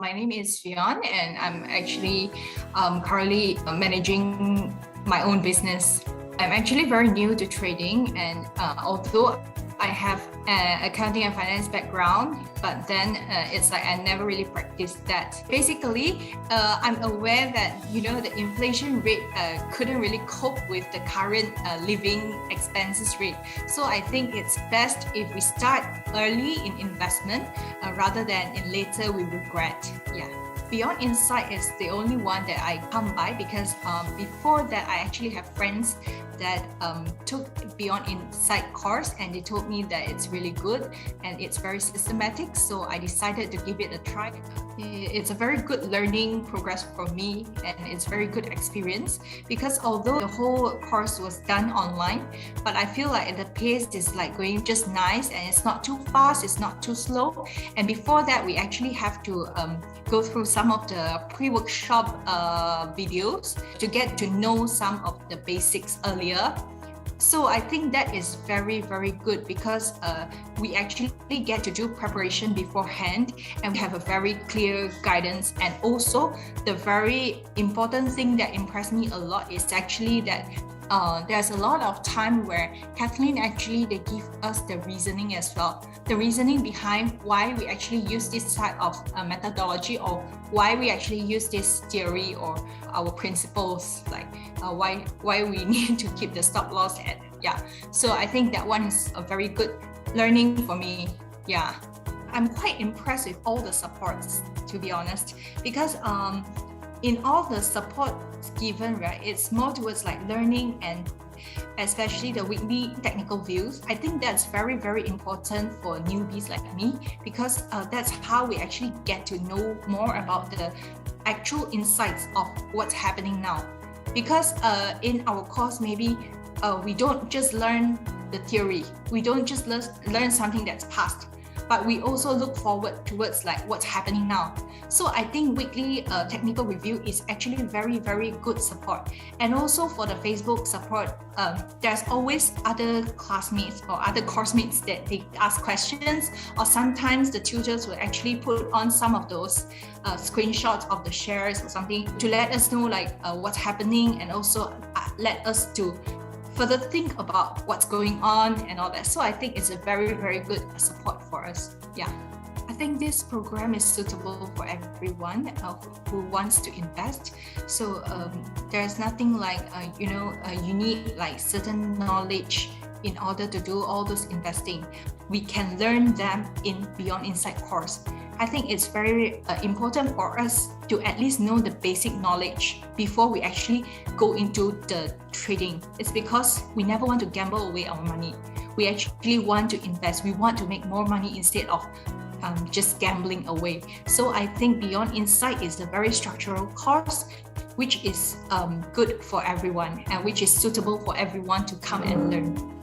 My name is Fion, and I'm actually currently managing my own business. I'm actually very new to trading, and although I have an accounting and finance background, but then it's like I never really practiced that. Basically, I'm aware that the inflation rate couldn't really cope with the current living expenses rate. So I think it's best if we start early in investment rather than in later we regret. Yeah. Beyond Insight is the only one that I come by because before that I actually have friends that took Beyond Insight course, and they told me that it's really good and it's very systematic, so I decided to give it a try. It's a very good learning progress for me, and it's very good experience because although the whole course was done online, but I feel like the pace is like going just nice, and it's not too fast, it's not too slow. And before that, we actually have to go through some of the pre-workshop videos to get to know some of the basics earlier. So I think that is very, very good because we actually get to do preparation beforehand, and we have a very clear guidance. And also the very important thing that impressed me a lot is actually that there's a lot of time where Kathleen they give us the reasoning as well. The reasoning behind why we actually use this type of methodology, or why we actually use this theory or our principles, like why we need to keep the stop loss at. Yeah. So I think that one is a very good learning for me. Yeah. I'm quite impressed with all the supports, to be honest, because in all the support given, right, it's more towards like learning, and especially the weekly technical views. I think that's very, very important for newbies like me, because that's how we actually get to know more about the actual insights of what's happening now. Because in our course, maybe we don't just learn the theory, we don't just learn something that's past, but we also look forward towards like what's happening now. So I think weekly technical review is actually very, very good support. And also for the Facebook support, there's always other classmates or other course mates that they ask questions, or sometimes the tutors will actually put on some of those screenshots of the shares or something to let us know like what's happening, and also let us to further think about what's going on and all that. So I think it's a very, very good support for us. Yeah. I think this program is suitable for everyone who wants to invest. So there's nothing like, you need like certain knowledge in order to do all those investing. We can learn them in Beyond Insight course. I think it's very important for us to at least know the basic knowledge before we actually go into the trading. It's because we never want to gamble away our money. We actually want to invest. We want to make more money instead of just gambling away. So I think Beyond Insight is a very structural course, which is good for everyone, and which is suitable for everyone to come and learn.